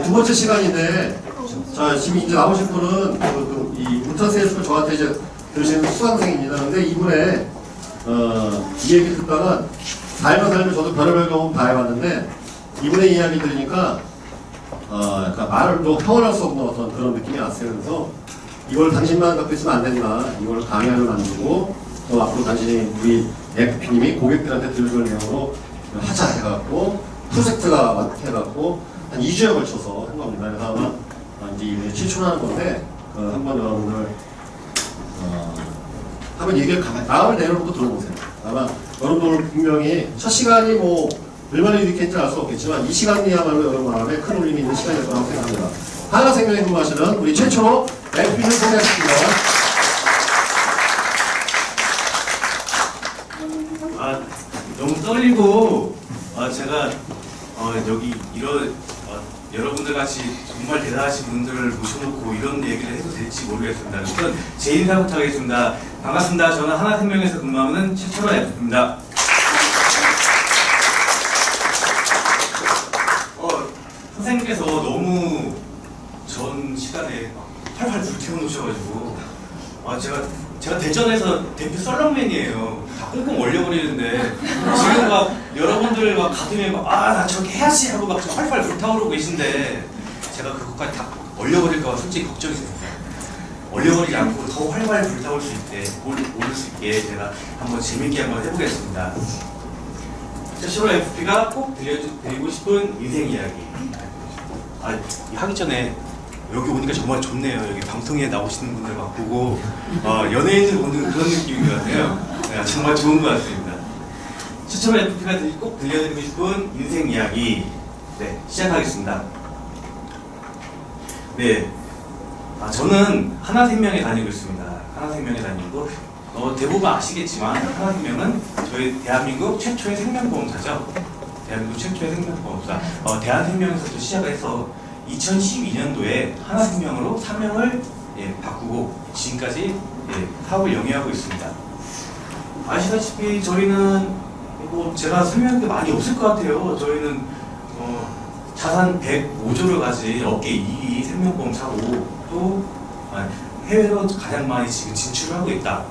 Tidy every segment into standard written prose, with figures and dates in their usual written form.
두 번째 시간인데, 자, 지금 이제 나오신 분은 이 울트라세일스쿨 저한테 이제 들으시는 수강생입니다. 근데 이분의 이 얘기 듣다가 살면 저도 별의별 경험 다 해봤는데 이분의 이야기 들으니까 그러니까 말을 또 표현할 수 없는 어떤 그런 느낌이 왔어요. 그래서 이걸 당신만 갖고 있으면 안 된다. 이걸 강연을 만들고 또 앞으로 당신이 우리 FP님이 고객들한테 들을 내용으로 하자 해갖고 프로젝트가 해갖고 한 2주에 걸쳐서 한 겁니다. 그래서 아마 이제 이번에 실천하는 건데 한번 여러분들 한번 얘기를 다음을 내려놓고 들어보세요. 아마 여러분들 분명히 첫 시간이 뭐 얼마나 유익했는지 알 수 없겠지만 이 시간이야말로 여러분 마음에 큰 울림이 있는 시간일 거라고 생각합니다. 하나생명에 근무하시는 우리 최초로 FP를 소개하십니다. 너무 떨리고 제가 여기 이런 여러분들 같이 정말 대단하신 분들을 모셔놓고 이런 얘기를 해도 될지 모르겠습니다. 우선 제 인사부터 하겠습니다. 반갑습니다. 저는 하나생명에서 근무하는 최철호 FP입니다. 선생님께서 너무 전 시간에 활활 불태워놓으셔가지고 제가 대전에서 대표 썰렁맨이에요. 다 꽁꽁 얼려버리는데 지금 막 여러분들 막 가슴에 나 저렇게 해야지 하고 막 활활 불타오르고 계신데 제가 그것까지 다 얼려버릴까봐 솔직히 걱정이 됩니다. 얼려버리지 않고 더 활활 불타올 수 있게 오를 수 있게 제가 한번 재밌게 한번 해보겠습니다. 최철호 FP가 꼭 들려드리고 싶은 인생 이야기. 하기 전에 여기 오니까 정말 좋네요. 여기 방송에 나오시는 분들 막 보고 연예인들 보는 그런 느낌인 것 같아요. 정말 좋은 것 같습니다. 최철호 FP가 꼭 들려드리고 싶은 인생 이야기. 네, 시작하겠습니다. 네, 저는 하나생명에 다니고 있습니다. 하나생명에 다니고 대부분 아시겠지만 하나생명은 저희 대한민국 최초의 생명보험사죠. 대한민국 최초의 생명보험사. 대한생명에서도 시작을 해서 2012년도에 하나생명으로 사명을 바꾸고 지금까지 사업을 영위하고 있습니다. 아시다시피 저희는 제가 설명할 게 많이 없을 것 같아요. 저희는 자산 105조를 가진 업계 2위 생명보험사고 또 해외로 가장 많이 지금 진출을 하고 있다.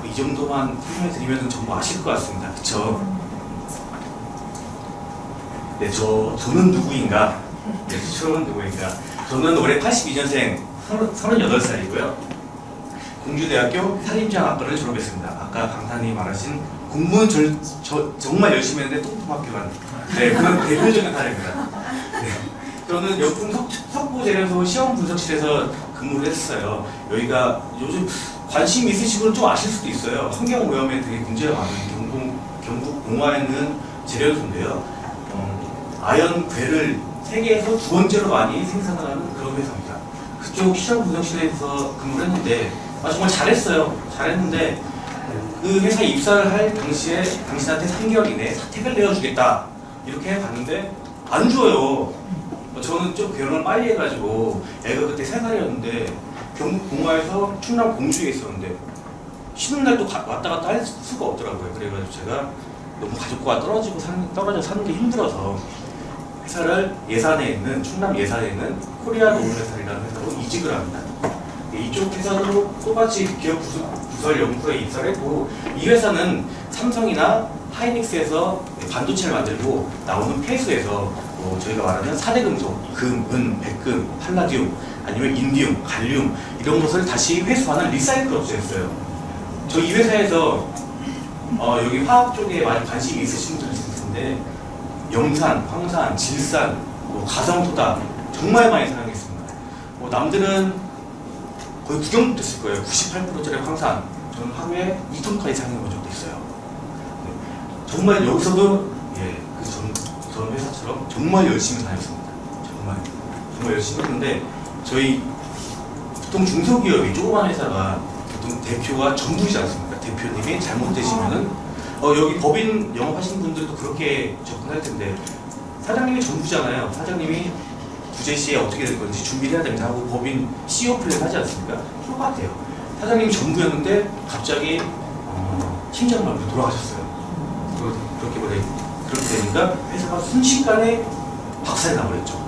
이 정도만 설명해 드리면 전부 아실 것 같습니다. 그쵸? 네, 저는 누구인가? 네, 저는 누구인가? 저는 올해 82년생 38살이고요. 공주대학교 사립장학과를 졸업했습니다. 아까 강사님이 말하신 공부는 정말 열심히 했는데 똥통학교만 그런 대표적인 사례입니다. 네, 저는 역풍 석고재료소 시험 분석실에서 근무를 했어요. 여기가 요즘 관심 있으신 분은 좀 아실 수도 있어요. 환경오염에 되게 문제가 많은 경북 봉화에 있는 재료소인데요. 아연괴를 세계에서 두 번째로 많이 생산하는 그런 회사입니다. 그쪽 시험 분석실에서 근무를 했는데 정말 잘했어요. 잘했는데 그 회사에 입사를 할 당시에 당신한테 3개월 이내에 사택을 내어주겠다 이렇게 봤는데 안 줘요. 저는 좀 결혼을 빨리 해가지고 애가 그때 3살이었는데 경북 봉화에서 충남 공주에 있었는데 쉬는 날도 왔다 갔다 할 수가 없더라고요. 그래가지고 제가 너무 가족과 떨어져 사는 게 힘들어서 회사를 충남 예산에 있는 코리아 노블레살이라는 회사로 이직을 합니다. 이쪽 회사도 똑같이 기업 부설 연구소에 입사를 했고 이 회사는 삼성이나 하이닉스에서 반도체를 만들고 나오는 폐수에서 저희가 말하는 4대 금속, 금, 은, 백금, 팔라디움 아니면 인디움, 갈륨 이런 것을 다시 회수하는 리사이클 업체였어요. 저 이 회사에서 여기 화학 쪽에 많이 관심이 있으신 분들 있을 텐데 염산, 황산, 질산, 가성소다 정말 많이 사용했습니다. 남들은 거의 구경 못했을 거예요. 98%짜리 황산 저는 하루에 2톤까지 사용해 본 적도 있어요. 네. 정말 여기서도 전 회사처럼 정말 열심히 다녔습니다. 정말 열심히 했는데 저희 보통 중소기업이 조그만 회사가 보통 대표가 전부이지 않습니까? 대표님이 잘못되시면은 여기 법인 영업하시는 분들도 그렇게 접근할 텐데 사장님이 전부잖아요. 사장님이 부재 시에 어떻게 될 건지 준비를 해야 됩니다 하고 법인 CEO 플랜 하지 않습니까? 똑같아요. 사장님이 전부였는데 갑자기 심장마비로 돌아가셨어요. 그렇게 되니까 회사가 순식간에 박살이 나버렸죠.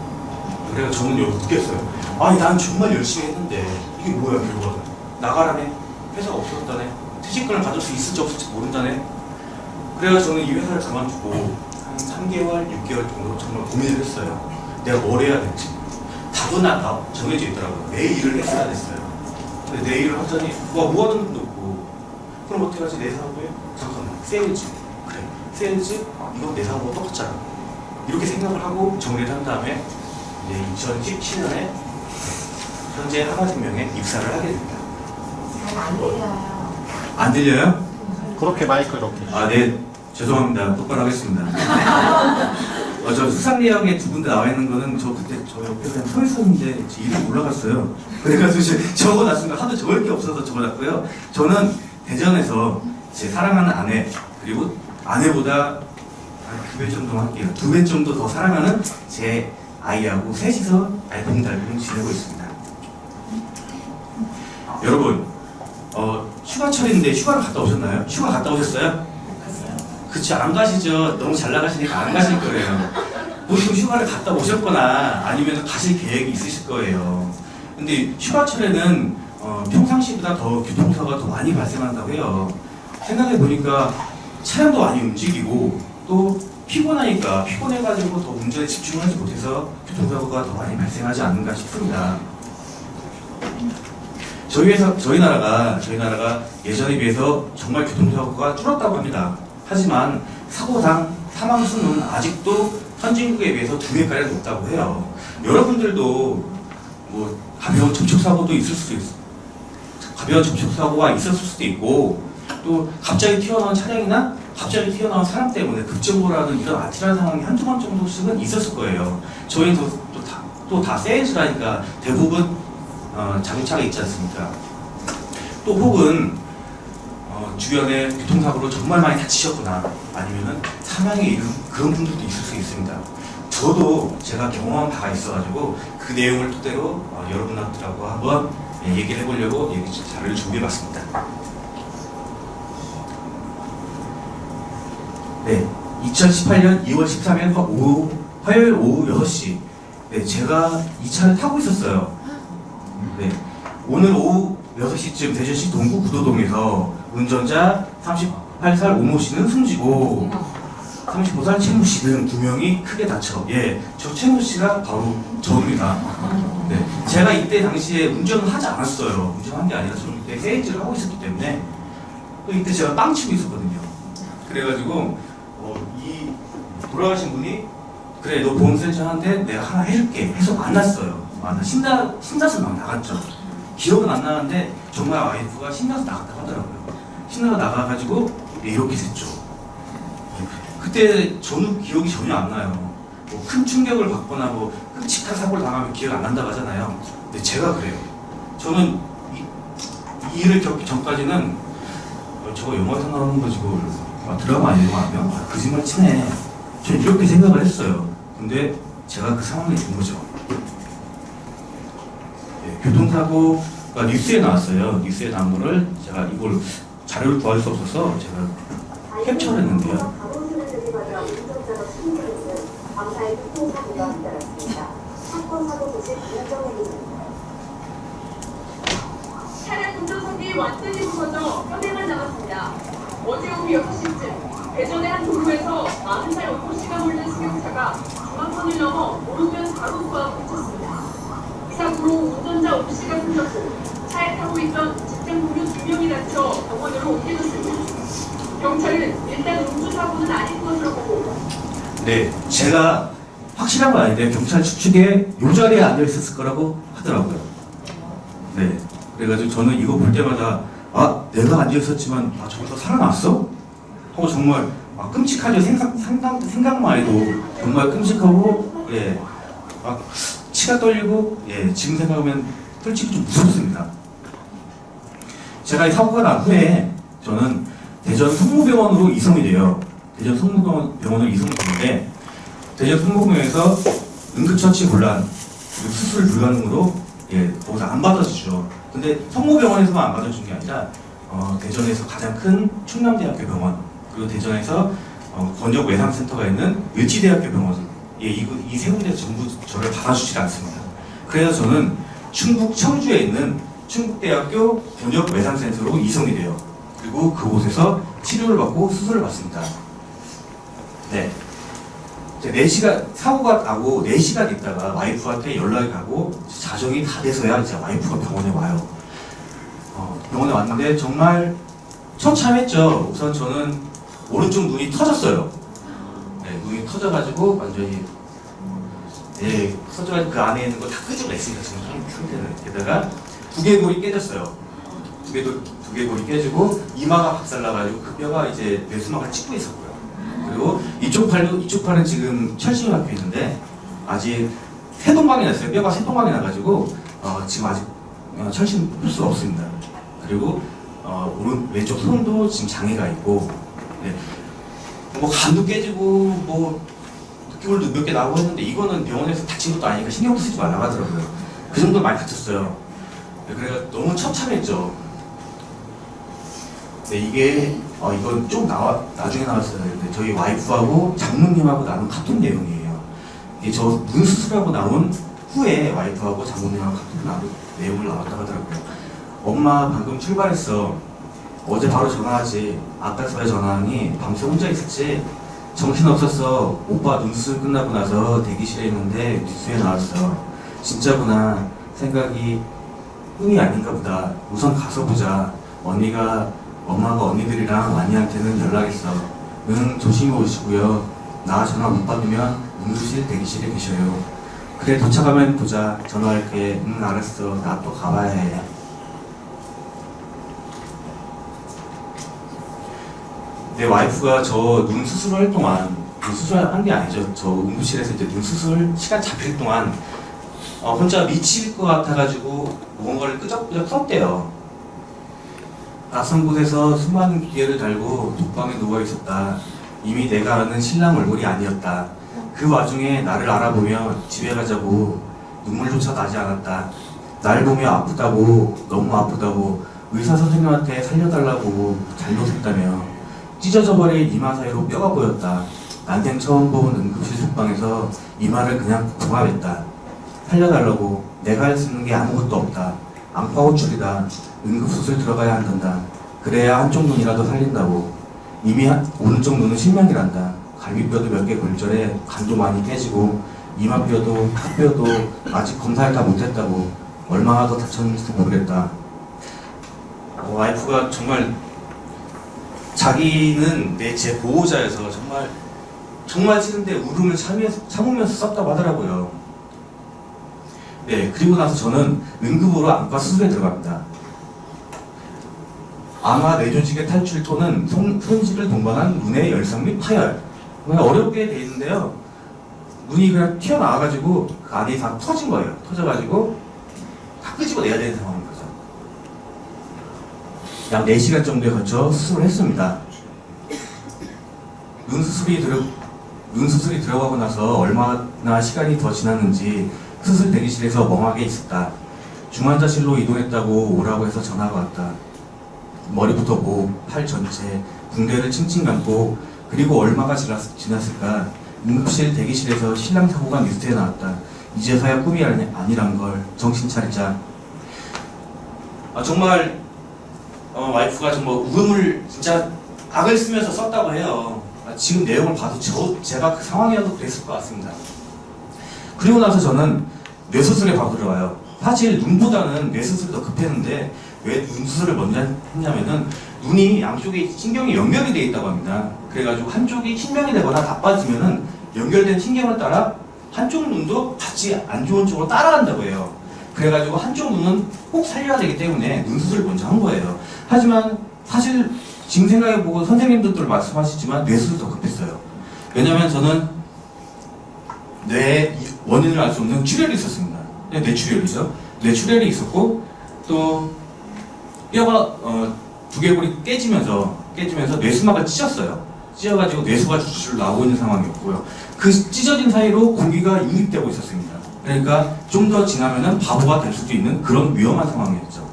그래서 저는 여기 느꼈어요. 아니 난 정말 열심히 했는데 이게 뭐야 결과가. 나가라네. 회사가 없어졌다네. 퇴직금을 받을 수 있을지 없을지 모른다네. 그래서 저는 이 회사를 그만두고 한 3개월, 6개월 정도 정말 고민을 했어요. 내가 뭘 해야 될지. 답은 다 정해져 있더라고요. 내 일을 했어야 됐어요. 근데 내 일을 하자니 뭐 하는 분도 없고 그럼 어떻게 하지? 내 사업에? 잠깐만 세일즈. 그래 세일즈? 이건 내 사업하고 똑같잖아. 이렇게 생각을 하고 정리를 한 다음에 이제 2017년에 현재 하나생명에 입사를 하게 됩니다. 잘 안 들려요. 안 들려요? 그렇게 마이크 이렇게. 아, 네. 죄송합니다. 똑바로 하겠습니다. 저 수상대학에 두 군데 나와 있는 거는 저 그때 저 옆에 그냥 서 있었는데 제 이름이 올라갔어요. 그래가지고 적어놨습니다. 하도 적을 게 없어서 적어놨고요. 저는 대전에서 제 사랑하는 아내 그리고 아내보다 한 2배 정도 할게요. 2배 정도 더 사랑하는 제 아이하고 셋이서 알콩달콩 지내고 있습니다. 여러분, 휴가철인데 휴가를 갔다 오셨나요? 휴가 갔다 오셨어요? 그치, 안 가시죠. 너무 잘 나가시니까 안 가실 거예요. 보통 휴가를 갔다 오셨거나 아니면 가실 계획이 있으실 거예요. 근데 휴가철에는 평상시보다 더 교통사고가 더 많이 발생한다고 해요. 생각해보니까 차량도 많이 움직이고 또 피곤해가지고 더 운전에 집중하지 못해서 교통사고가 더 많이 발생하지 않는가 싶습니다. 저희 나라가 예전에 비해서 정말 교통사고가 줄었다고 합니다. 하지만 사고당 사망 수는 아직도 선진국에 비해서 2배가량 높다고 해요. 여러분들도 뭐 가벼운 접촉사고도 가벼운 접촉사고가 있었을 수도 있고 또 갑자기 튀어나온 차량이나 갑자기 튀어나온 사람 때문에 급정거를 하는 이런 아찔한 상황이 한두 번 정도씩은 있었을 거예요. 저희는 또 다 세일즈라니까 대부분 자동차가 있지 않습니까? 또 혹은 주변에 교통사고로 정말 많이 다치셨거나 아니면은 사망에 이른 그런 분들도 있을 수 있습니다. 저도 제가 경험한 바가 있어가지고 그 내용을 토대로 여러분들하고 한번 얘기를 해보려고 자료를 준비해봤습니다. 네, 2018년 2월 13일 화요일 오후 6시 네, 제가 이 차를 타고 있었어요. 네, 오늘 오후 6시쯤 대전시 동구 구도동에서 운전자 38살 오모 씨는 숨지고 35살 최모 씨 등 2명이 크게 다쳐. 예, 저 최모 씨가 바로 저입니다. 네, 제가 이때 당시에 운전을 하지 않았어요. 운전한 게 아니라 저는 이때 세일즈를 하고 있었기 때문에 또 이때 제가 빵 치고 있었거든요. 그래가지고 이 돌아가신 분이 그래 너 보험센터한테 내가 하나 해줄게 해서 만났어요. 나 신나서 막 나갔죠. 기억은 안 나는데 정말 와이프가 신나서 나갔다고 하더라고요. 신나서 나가가지고 이렇게 됐죠. 그때 저는 기억이 전혀 안 나요. 뭐 큰 충격을 받거나 뭐 끔찍한 사고를 당하면 기억 안 난다고 하잖아요. 근데 제가 그래요. 저는 이 일을 겪기 전까지는 저거 영화에서 나오는 거지 드라마 아니에요? 거짓말 치네. 저는 이렇게 생각을 했어요. 근데 제가 그 상황이 된 거죠. 교통사고가 뉴스에 나왔어요. 뉴스에 나온 거를 제가 이걸 자료를 구할 수 없어서 제가 캡처를 했는데요. 차량 운전석이 완전히 부서져 뼈대가 나갔습니다. 어제 오후 6시쯤 대전의 한 도로에서 40살 오모 씨가 몰린 승용차가 중앙선을 넘어 오른편 가로수와 부딪혔습니다. 이 사고로 운전자 오 씨가 숨졌고 차에 타고 있던 직장 동료 2명이 다쳐 병원으로 옮겨졌습니다. 경찰은 일단 음주사고는 아닌 것으로 보고 네, 제가 확실한 건 아닌데 경찰 추측에 이 자리에 앉아 있었을 거라고 하더라고요. 네, 그래가지고 저는 이거 볼 때마다 내가 앉아 있었지만 저기서 살아났어? 하고 정말 끔찍하죠. 생각만 해도 정말 끔찍하고 막 치가 떨리고 지금 생각하면 솔직히 좀 무섭습니다. 제가 이 사고가 난 후에 저는 대전 성모병원으로 이송이 돼요. 대전 성모병원으로 이송이 되는데 대전 성모병원에서 응급처치 곤란 그리고 수술 불가능으로 거기서 안 받아주죠. 근데 성모병원에서만 안 받아준 게 아니라 대전에서 가장 큰 충남대학교 병원 그리고 대전에서 권역 외상센터가 있는 을지대학교 병원 이 세 군데에서 전부 저를 받아주지 않습니다. 그래서 저는 충북 청주에 있는 충북대학교 곤욕외상센터로 이송이 돼요. 그리고 그곳에서 치료를 받고 수술을 받습니다. 네. 이제 4시간, 사고가 나고 4시간 있다가 와이프한테 연락이 가고 자정이 다 돼서야 이제 와이프가 병원에 와요. 병원에 왔는데 정말 처참했죠. 우선 저는 오른쪽 눈이 터졌어요. 네, 눈이 터져가지고 완전히 터져가지고 그 안에 있는 거 다 끄집어냈습니다. 지금 상태는. 게다가 두개골이 깨졌어요. 두개골이 깨지고 이마가 박살나가지고 그 뼈가 이제 뇌수막을 찍고 있었고요. 그리고 이쪽 팔은 지금 철심이 박혀 있는데 아직 세 동강이 났어요. 뼈가 세 동강이 나가지고 지금 아직 철심 풀 수가 없습니다. 그리고 왼쪽 손도 지금 장애가 있고, 네. 뭐 간도 깨지고 뭐 느낌을도 몇 개 나오고 했는데 이거는 병원에서 다친 것도 아니니까 신경 쓰지 말라고 하더라고요. 그 정도 많이 다쳤어요. 네, 그래서 너무 처참했죠. 네, 이게 이건 좀 나중에 나왔어요. 근데 저희 와이프하고 장모님하고 나눈 카톡 내용이에요. 이게 저 눈 수술하고 나온 후에 와이프하고 장모님하고 카톡 나눈 내용을 나왔다고 하더라고요. 엄마 방금 출발했어. 어제 바로 전화하지. 아까서 왜 전화하니? 밤새 혼자 있었지? 정신없었어. 오빠 눈수술 끝나고 나서 대기실에 있는데 뉴스에 나왔어. 진짜구나. 생각이 꿈이 아닌가 보다. 우선 가서 보자. 엄마가 언니들이랑 완이한테는 연락했어. 응, 조심히 오시고요. 나 전화 못 받으면 응급실 대기실에 계셔요. 그래, 도착하면 보자. 전화할게. 응, 알았어. 나 또 가봐야 해. 내 와이프가 저 눈 수술할 동안, 눈 수술한 게 아니죠. 저 응급실에서 이제 눈 수술 시간 잡힐 동안 혼자 미칠 것 같아가지고 무언가를 끄적끄적 썼대요. 낯선 곳에서 수많은 기계를 달고 독방에 누워 있었다. 이미 내가 아는 신랑 얼굴이 아니었다. 그 와중에 나를 알아보며 집에 가자고 눈물조차 나지 않았다. 날 보며 아프다고, 너무 아프다고 의사 선생님한테 살려달라고 잘못했다며 찢어져 버린 이마 사이로 뼈가 보였다. 난생 처음 본 응급실 숙방에서 이마를 그냥 부합했다. 살려달라고. 내가 할 수 있는 게 아무것도 없다. 안과 호출이다. 응급수술 들어가야 한단다. 그래야 한쪽 눈이라도 살린다고. 이미 오른쪽 눈은 실명이란다. 갈비뼈도 몇 개 골절해 간도 많이 깨지고 이마뼈도 턱뼈도 아직 검사를 다 못했다고. 얼마나 더 다쳤는지도 모르겠다. 와이프가 정말 자기는 제 보호자여서 정말 싫은데 울음을 참으면서 썼다고 하더라고요. 네, 그리고 나서 저는 응급으로 안과 수술에 들어갑니다. 암화 뇌조직의 탈출 또는 손실을 동반한 눈의 열상 및 파열. 그냥 어렵게 돼 있는데요. 눈이 그냥 튀어나와가지고 그 안에 다 터진 거예요. 터져가지고 다 끄집어내야 되는 상황인 거죠. 약 4시간 정도에 걸쳐 수술을 했습니다. 눈 수술이 들어가고 나서 얼마나 시간이 더 지났는지 수술 대기실에서 멍하게 있었다. 중환자실로 이동했다고 오라고 해서 전화가 왔다. 머리부터 목, 팔 전체, 붕대를 칭칭 감고 그리고 얼마가 지났을까 응급실 대기실에서 신랑 사고가 뉴스에 나왔다. 이제서야 꿈이 아니란 걸 정신 차리자. 정말 와이프가 정말 울음을 진짜 악을 쓰면서 썼다고 해요. 지금 내용을 봐도 제가 그 상황이어도 그랬을 것 같습니다. 그리고 나서 저는 뇌수술에 바로 들어가요. 사실 눈보다는 뇌수술이 더 급했는데 왜 눈수술을 먼저 했냐면은 눈이 양쪽에 신경이 연결이 되어 있다고 합니다. 그래가지고 한쪽이 신경이 되거나 나빠지면은 연결된 신경을 따라 한쪽 눈도 같이 안 좋은 쪽으로 따라간다고 해요. 그래가지고 한쪽 눈은 꼭 살려야 되기 때문에 눈수술을 먼저 한 거예요. 하지만 사실 지금 생각해보고 선생님들도 말씀하시지만 뇌수술이 더 급했어요. 왜냐면 저는 뇌의 원인을 알 수 없는 출혈이 있었습니다. 뇌출혈이죠. 뇌출혈이 있었고 또 뼈가 두개골이 깨지면서 뇌수막을 찢었어요. 찢어가지고 뇌수가 줄줄 나오고 있는 상황이었고요. 그 찢어진 사이로 공기가 유입되고 있었습니다. 그러니까 좀 더 지나면은 바보가 될 수도 있는 그런 위험한 상황이었죠.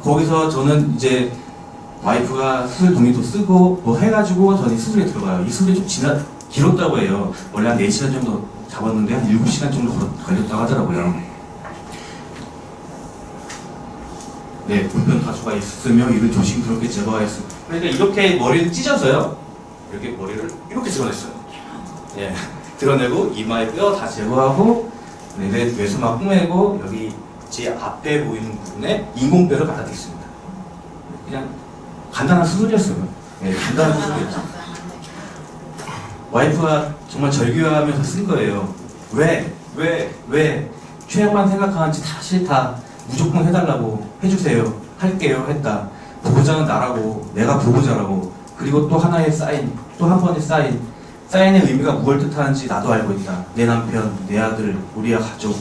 거기서 저는 이제 와이프가 수술 동의도 쓰고 뭐 해가지고 저는 수술에 들어가요. 이 수술이 좀 길었다고 해요. 원래 한 4시간 정도 잡았는데 한 7시간 정도 걸렸다고 하더라고요. 네, 불편 가수가 있으며 이를 조심스럽게 제거하였습니다. 그러니까 이렇게 머리를 찢어서요. 이렇게 머리를 이렇게 드러냈어요. 예, 드러내고 이마에 뼈 다 제거하고 네, 뇌수막 꿰매고 여기 제 앞에 보이는 부분에 인공뼈를 갖다 댔습니다. 그냥 간단한 수술이었어요. 예, 간단한 수술이었죠. 와이프가 정말 절규하면서 쓴 거예요. 왜 최악만 생각하는지 다 싫다. 무조건 해달라고 해주세요. 할게요. 했다. 보호자는 나라고 내가 보호자라고 그리고 또 하나의 사인 또 한 번의 사인의 의미가 무엇을 뜻하는지 나도 알고 있다. 내 남편, 내 아들, 우리의 가족.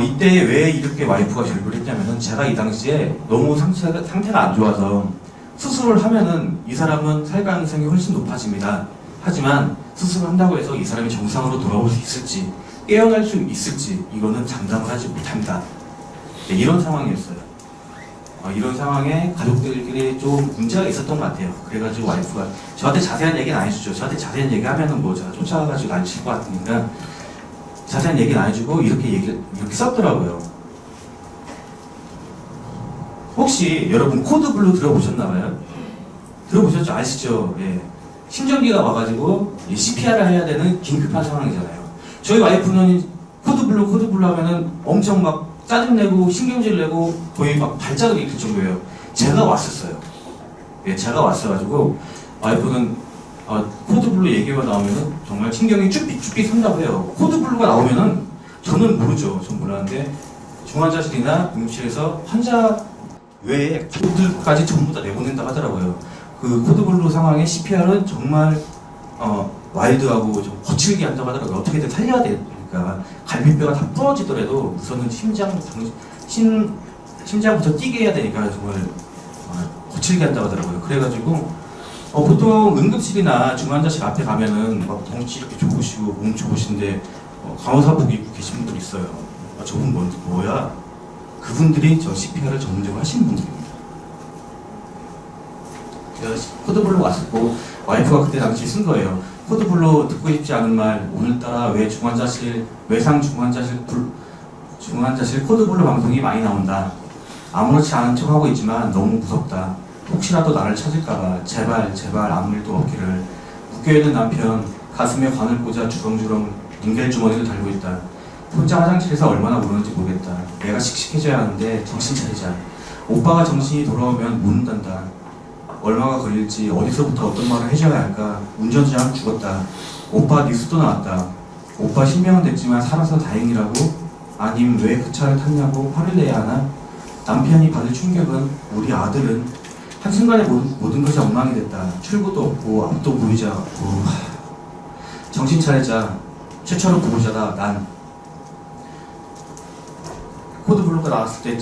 이때 왜 이렇게 와이프가 절규를 했냐면은 제가 이 당시에 너무 상태가 안 좋아서 수술을 하면은 이 사람은 살 가능성이 훨씬 높아집니다. 하지만 수술을 한다고 해서 이 사람이 정상으로 돌아올 수 있을지 깨어날 수 있을지 이거는 장담을 하지 못합니다. 네, 이런 상황이었어요. 이런 상황에 가족들끼리 좀 문제가 있었던 것 같아요. 그래가지고 와이프가 저한테 자세한 얘기는 안 해주죠. 저한테 자세한 얘기 하면은 뭐 제가 쫓아가가지고 안 칠 것 같으니까 자세한 얘기는 안 해주고 이렇게 썼더라고요. 혹시 여러분 코드블루 들어보셨나봐요? 들어보셨죠? 아시죠? 예. 심정기가 와가지고 CPR을 해야 되는 긴급한 상황이잖아요. 저희 와이프는 코드블루 하면은 엄청 막 짜증내고 신경질 내고 거의 막 발작을 일으킬 정도예요. 제가 왔었어요. 예, 제가 왔어가지고 와이프는 코드블루 얘기가 나오면은 정말 신경이 쭈삐쭈삐 산다고 해요. 코드블루가 나오면은 저는 모르죠. 전 몰랐는데 중환자실이나 응급실에서 환자 외에 가족들까지 전부 다 내보낸다고 하더라고요. 그 코드블루 상황에 CPR은 정말 와일드하고 좀 거칠게 한다고 하더라고요. 어떻게든 살려야 되니까 갈비뼈가 다 부러지더라도 우선은 심장부터 뛰게 해야 되니까 정말 거칠게 한다고 하더라고요. 그래가지고 보통 응급실이나 중환자실 앞에 가면은 막 덩치 이렇게 좋으시고 몸 좋으신데 간호사복 입고 계신 분들 있어요. 저분 뭐야? 그분들이 저 CPR을 전문적으로 하시는 분들입니다. 코드블루 왔었고 와이프가 그때 당시 쓴 거예요. 코드블루 듣고 싶지 않은 말 오늘따라 왜 외상 중환자실 코드블루 방송이 많이 나온다. 아무렇지 않은 척하고 있지만 너무 무섭다. 혹시라도 나를 찾을까봐 제발 아무 일도 없기를. 묶여있는 남편 가슴에 관을 꽂아 주렁주렁 링겔주머니를 달고 있다. 혼자 화장실에서 얼마나 울었는지 모르겠다. 내가 씩씩해져야 하는데 정신 차리자. 오빠가 정신이 돌아오면 묻는단다. 얼마가 걸릴지 어디서부터 어떤 말을 해줘야 할까. 운전자는 죽었다. 오빠 뉴스도 나왔다. 오빠 실명은 됐지만 살아서 다행이라고? 아님 왜 그 차를 탔냐고 화를 내야 하나? 남편이 받을 충격은 우리 아들은 한순간에 모든 것이 엉망이 됐다. 출구도 없고 앞도 보이지 않고. 정신 차리자. 최초로 보호자다. 난 코드블루가 나왔을 때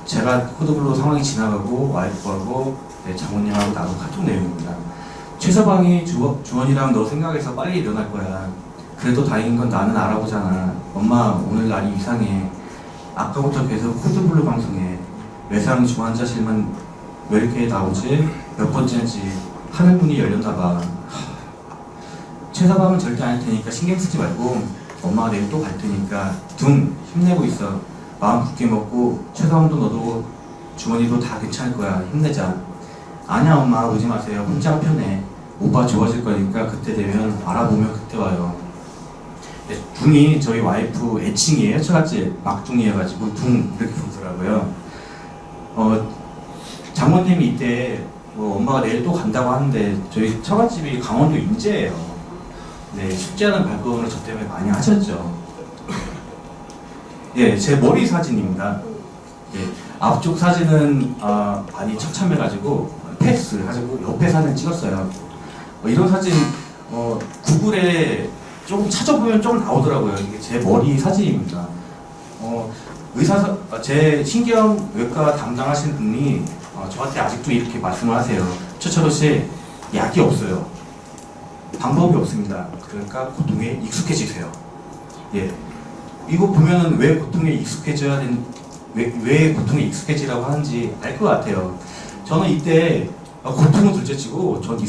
제가 코드블루 상황이 지나가고 와이프하고 장모님하고 나도 카톡 내용입니다. 최서방이 주원이랑 너 생각해서 빨리 일어날 거야. 그래도 다행인 건 나는 알아보잖아. 엄마 오늘 날이 이상해. 아까부터 계속 코드블루 방송해. 외상 중환자실만 왜 이렇게 나오지? 몇 번째인지 하늘문이 열렸나 봐. 최서방은 절대 안 할 테니까 신경 쓰지 말고 엄마가 내일 또 갈 테니까 둥 힘내고 있어. 마음 굳게 먹고 최서방도 너도 주원이도 다 괜찮을 거야. 힘내자. 아니야 엄마 오지 마세요. 혼자가 편해. 오빠 좋아질 거니까 그때 되면 알아보면 그때 와요. 둥이 저희 와이프 애칭이에요. 처갓집 막둥이여가지고 둥 이렇게 부르더라고요. 장모님이 이때 엄마가 내일 또 간다고 하는데 저희 처갓집이 강원도 인제예요. 네, 쉽지 않은 발걸음을 저 때문에 많이 하셨죠. 예, 제 머리 사진입니다. 예, 앞쪽 사진은 많이 처참해가지고 패스 하고 옆에 사진 찍었어요. 이런 사진 구글에 조금 찾아보면 좀 나오더라고요. 이게 제 머리 사진입니다. 제 신경외과 담당하시는 분이 저한테 아직도 이렇게 말씀을 하세요. 최철호 씨, 약이 없어요. 방법이 없습니다. 그러니까 고통에 익숙해지세요. 예, 이거 보면은 왜 고통에 익숙해져야 왜 고통에 익숙해지라고 하는지 알 것 같아요. 저는 이때 고통은 둘째치고 전 이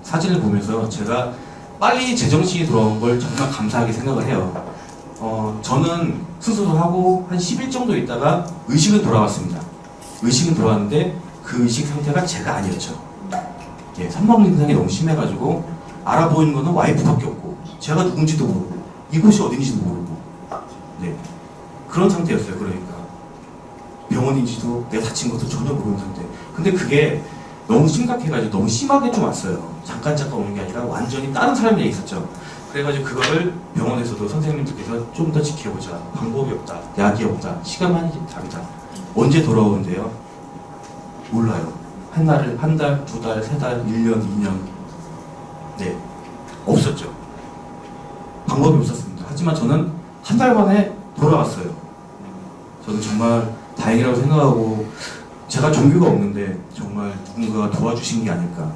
사진을 보면서 제가 빨리 제정신이 돌아온 걸 정말 감사하게 생각을 해요. 저는 수술을 하고 한 10일 정도 있다가 의식은 돌아왔습니다. 의식은 돌아왔는데 그 의식 상태가 제가 아니었죠. 예, 선망증상이 너무 심해가지고 알아보이는 거는 와이프밖에 없고 제가 누군지도 모르고 이곳이 어딘지도 모르고 네, 그런 상태였어요. 그러니까 병원인지도 내가 다친 것도 전혀 모르는 상태. 근데 그게 너무 심각해가지고 너무 심하게 좀 왔어요. 잠깐 오는 게 아니라 완전히 다른 사람이 있었죠. 그래가지고 그거를 병원에서도 선생님들께서 좀 더 지켜보자. 방법이 없다. 약이 없다. 시간만이 답이다. 언제 돌아오는데요? 몰라요. 한 달, 두 달, 세 달, 1년, 2년. 네. 없었죠. 방법이 없었습니다. 하지만 저는 한 달 만에 돌아왔어요. 저는 정말 다행이라고 생각하고 제가 종교가 없는데 정말 누군가가 도와주신 게 아닐까.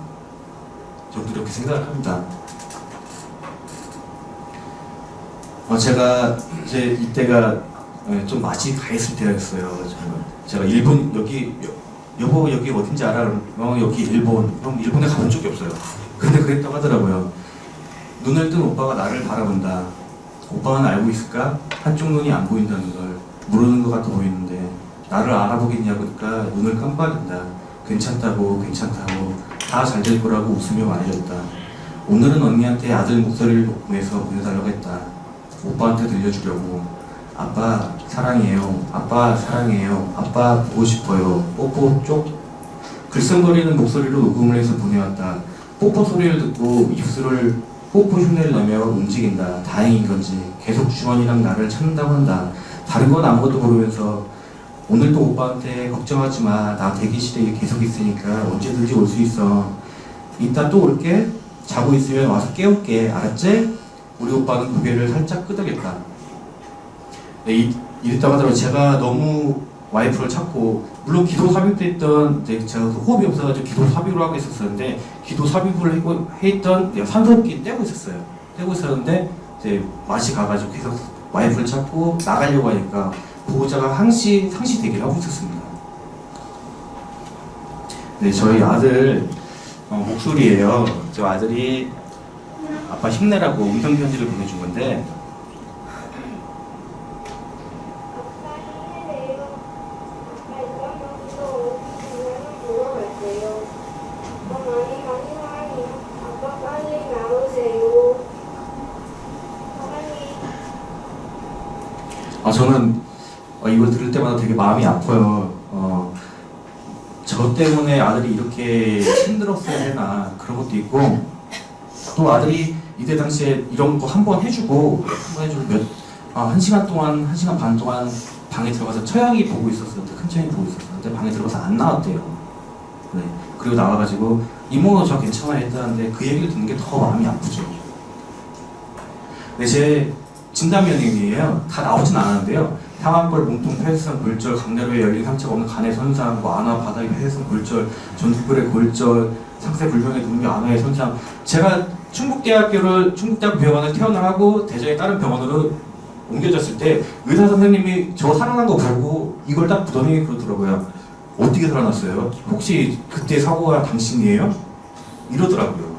저도 이렇게 생각을 합니다. 제가 이제 이때가 좀 맛이 가 있을 때였어요. 정말. 제가 일본 여보 여기 어딘지 알아? 여기 일본. 형 일본에 가본 적이 없어요. 근데 그랬다고 하더라고요. 눈을 뜬 오빠가 나를 바라본다. 오빠는 알고 있을까? 한쪽 눈이 안 보인다는 걸 모르는 것 같아 보이는데 나를 알아보겠냐고 그러니까 눈을 깜빡인다. 괜찮다고 다 잘 될 거라고 웃으며 말해줬다. 오늘은 언니한테 아들 목소리를 녹음해서 보내달라고 했다. 오빠한테 들려주려고. 아빠 사랑해요. 아빠 사랑해요. 아빠 보고 싶어요. 뽀뽀 쪽. 글썽거리는 목소리로 녹음을 해서 보내왔다. 뽀뽀 소리를 듣고 입술을 뽀뽀 흉내를 내며 움직인다. 다행인 건지 계속 주원이랑 나를 찾는다고 한다. 다른 건 아무것도 모르면서 오늘도 오빠한테 걱정하지 마. 나 대기실에 계속 있으니까 언제든지 올 수 있어. 이따 또 올게. 자고 있으면 와서 깨울게. 알았지? 우리 오빠는 고개를 살짝 끄덕였다. 네, 이랬다고 하더라고요. 제가 너무 와이프를 찾고 물론 기도 삽입돼 있던 제가 호흡이 없어가지고 기도 삽입을 하고 있었는데 기도 삽입을 해있던 산소호흡기 떼고 있었는데 이제 맛이 가가지고 계속 와이프를 찾고 나가려고 하니까 보호자가 상시 대기를 하고 있었습니다. 네, 저희 아들 목소리예요. 저 아들이 아빠 힘내라고 음성 편지를 보내준 건데. 저는 이걸 들을 때마다 되게 마음이 아파요. 저 때문에 아들이 이렇게 힘들었어야 되나 그런 것도 있고 또 아들이 이때 당시에 이런 거 한 번 해주고 한 시간 반 동안 방에 들어가서 처형이 보고 있었어요. 큰 처형이 보고 있었는데 방에 들어가서 안 나왔대요. 네. 그리고 나와가지고 이모 저 괜찮아요 했다는데 그 얘기를 듣는 게 더 마음이 아프죠. 네, 제 진단면역이에요. 다 나오진 않았는데요. 상악골, 몸통, 폐쇄성 골절, 강내로에 열린 상처가 없는 간의 손상, 안화, 바닥의 폐쇄성 골절, 전두골의 골절, 상세 불명의 눈의 안화의 손상. 제가 충북대학교 병원을 퇴원을 하고 대전의 다른 병원으로 옮겨졌을 때 의사 선생님이 저 살아난 거 보고 이걸 딱 부더니 그러더라고요. 어떻게 살아났어요? 혹시 그때 사고가 당신이에요? 이러더라고요.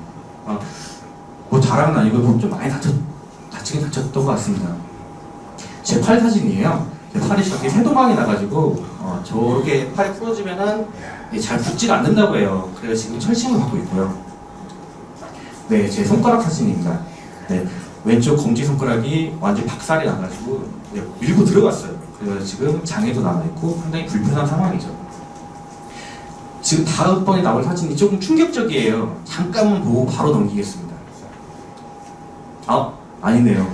뭐 자랑은 아니고 뭐 좀 많이 다치긴 다쳤던 것 같습니다. 제 팔 사진이에요. 제 팔이 저렇게 세도망이 나가지고 저렇게 팔이 부러지면은 잘 붙지가 않는다고 해요. 그래서 지금 철심을 받고 있고요. 네, 제 손가락 사진입니다. 네, 왼쪽 검지 손가락이 완전 박살이 나가지고 밀고 들어갔어요. 그래서 지금 장애도 남아있고 상당히 불편한 상황이죠. 지금 다음번에 나올 사진이 조금 충격적이에요. 잠깐만 보고 바로 넘기겠습니다. 아니네요.